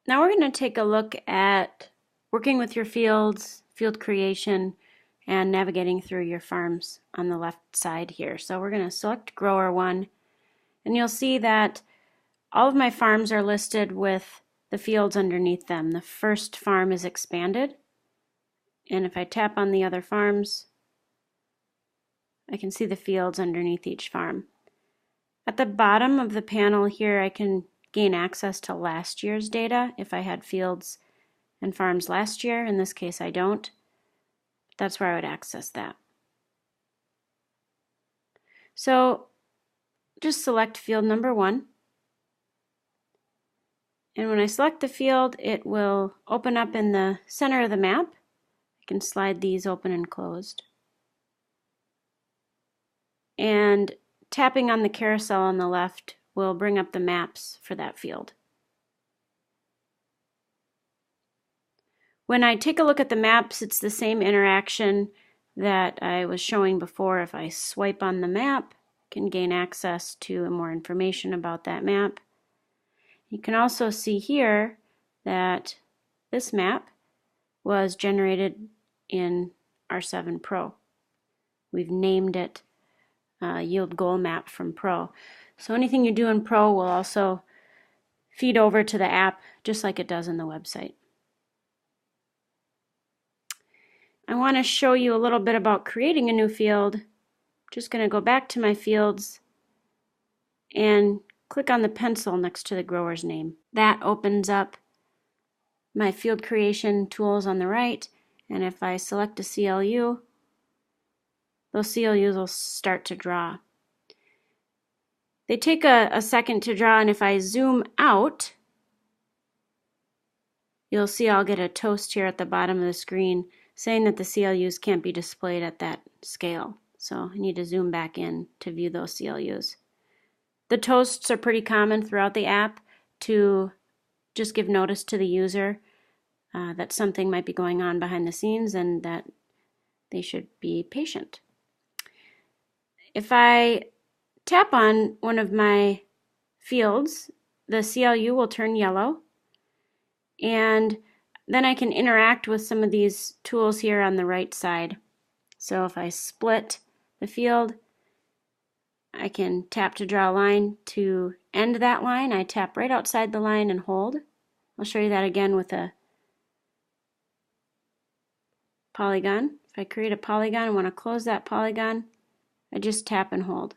Now we're going to take a look at working with your fields, field creation, and navigating through your farms on the left side here. So we're going to select grower 1, and you'll see that all of my farms are listed with the fields underneath them. The first farm is expanded, and if I tap on the other farms, I can see the fields underneath each farm. At the bottom of the panel here, I can gain access to last year's data if I had fields and farms last year. In this case, I don't. That's where I would access that. So just select field number 1. And when I select the field, it will open up in the center of the map. I can slide these open and closed. And tapping on the carousel on the left will bring up the maps for that field. When I take a look at the maps, it's the same interaction that I was showing before. If I swipe on the map, I can gain access to more information about that map. You can also see here that this map was generated in R7 Pro. We've named it Yield Goal Map from Pro. So anything you do in Pro will also feed over to the app just like it does in the website. I want to show you a little bit about creating a new field. Just going to go back to my fields and click on the pencil next to the grower's name. That opens up my field creation tools on the right, and if I select a CLU, those CLUs will start to draw. They take a second to draw, and if I zoom out, you'll see I'll get a toast here at the bottom of the screen saying that the CLUs can't be displayed at that scale. So I need to zoom back in to view those CLUs. The toasts are pretty common throughout the app to just give notice to the user that something might be going on behind the scenes and that they should be patient. If I tap on one of my fields, the CLU will turn yellow, and then I can interact with some of these tools here on the right side. So if I split the field, I can tap to draw a line to end that line. I tap right outside the line and hold. I'll show you that again with a polygon. If I create a polygon and want to close that polygon, I just tap and hold.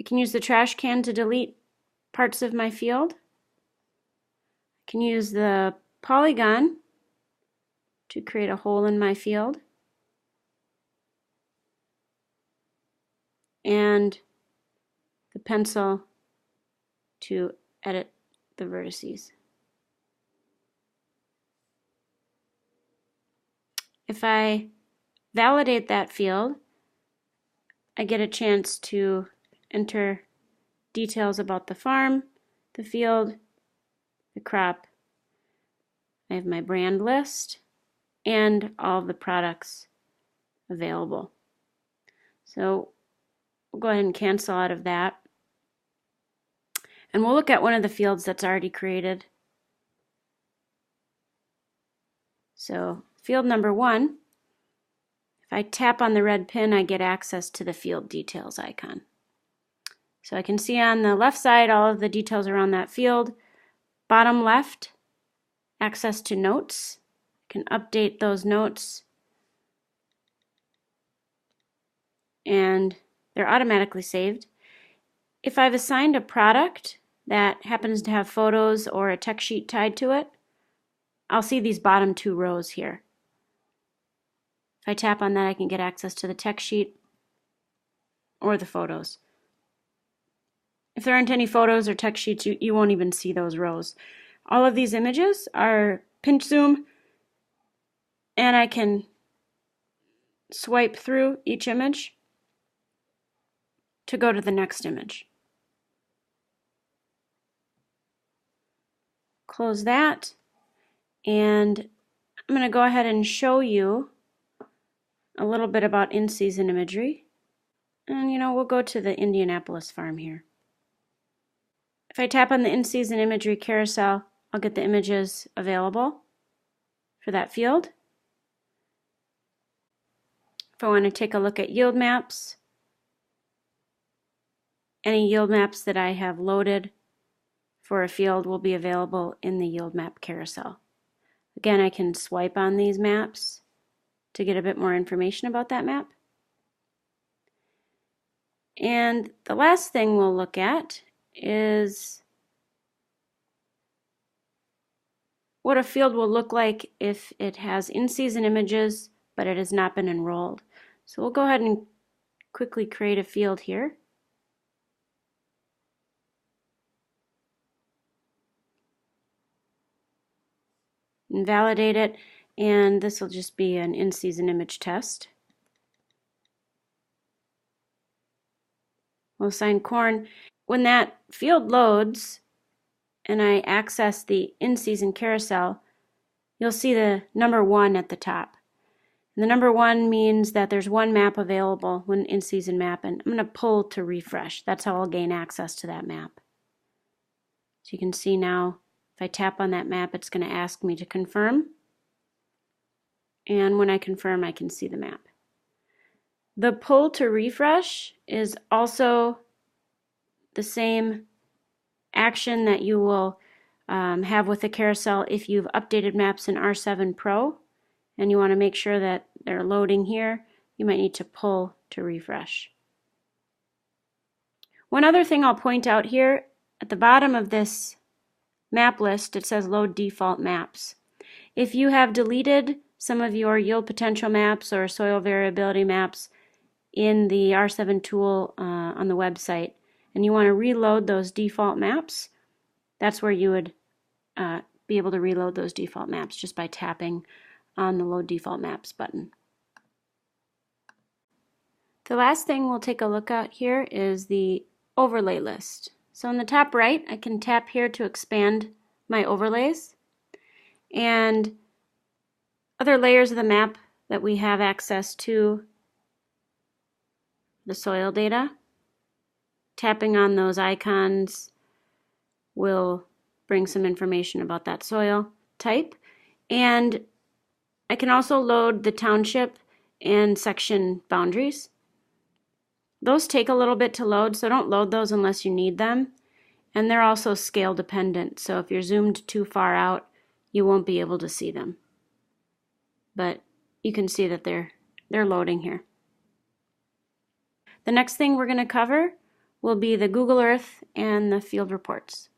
I can use the trash can to delete parts of my field. I can use the polygon to create a hole in my field, and the pencil to edit the vertices. If I validate that field, I get a chance to enter details about the farm, the field, the crop. I have my brand list and all of the products available. So we'll go ahead and cancel out of that. And we'll look at one of the fields that's already created. So field number 1, if I tap on the red pin, I get access to the field details icon. So I can see on the left side all of the details around that field. Bottom left, access to notes. I can update those notes, and they're automatically saved. If I've assigned a product that happens to have photos or a text sheet tied to it, I'll see these bottom 2 rows here. If I tap on that, I can get access to the text sheet or the photos. If there aren't any photos or text sheets, you won't even see those rows. All of these images are pinch zoom, and I can swipe through each image to go to the next image. Close that, and I'm going to go ahead and show you a little bit about in-season imagery. And we'll go to the Indianapolis farm here. If I tap on the in-season imagery carousel, I'll get the images available for that field. If I want to take a look at yield maps, any yield maps that I have loaded for a field will be available in the yield map carousel. Again, I can swipe on these maps to get a bit more information about that map. And the last thing we'll look at is what a field will look like if it has in-season images but it has not been enrolled. So we'll go ahead and quickly create a field here. And validate it, and this will just be an in-season image test. We'll assign corn. When that field loads and I access the in-season carousel, you'll see the number 1 at the top. And the number 1 means that there's one map available, one in-season map, and I'm going to pull to refresh. That's how I'll gain access to that map. So you can see now, if I tap on that map, it's going to ask me to confirm. And when I confirm, I can see the map. The pull to refresh is also the same action that you will have with the carousel if you've updated maps in R7 Pro and you want to make sure that they're loading here. You might need to pull to refresh. One other thing I'll point out here, at the bottom of this map list, it says load default maps. If you have deleted some of your yield potential maps or soil variability maps in the R7 tool on the website, and you want to reload those default maps, that's where you would be able to reload those default maps just by tapping on the Load Default Maps button. The last thing we'll take a look at here is the overlay list. So in the top right, I can tap here to expand my overlays, and other layers of the map that we have access to, the soil data. Tapping on those icons will bring some information about that soil type. And I can also load the township and section boundaries. Those take a little bit to load, so don't load those unless you need them. And they're also scale dependent, so if you're zoomed too far out, you won't be able to see them. But you can see that they're loading here. The next thing we're going to cover will be the Google Earth and the field reports.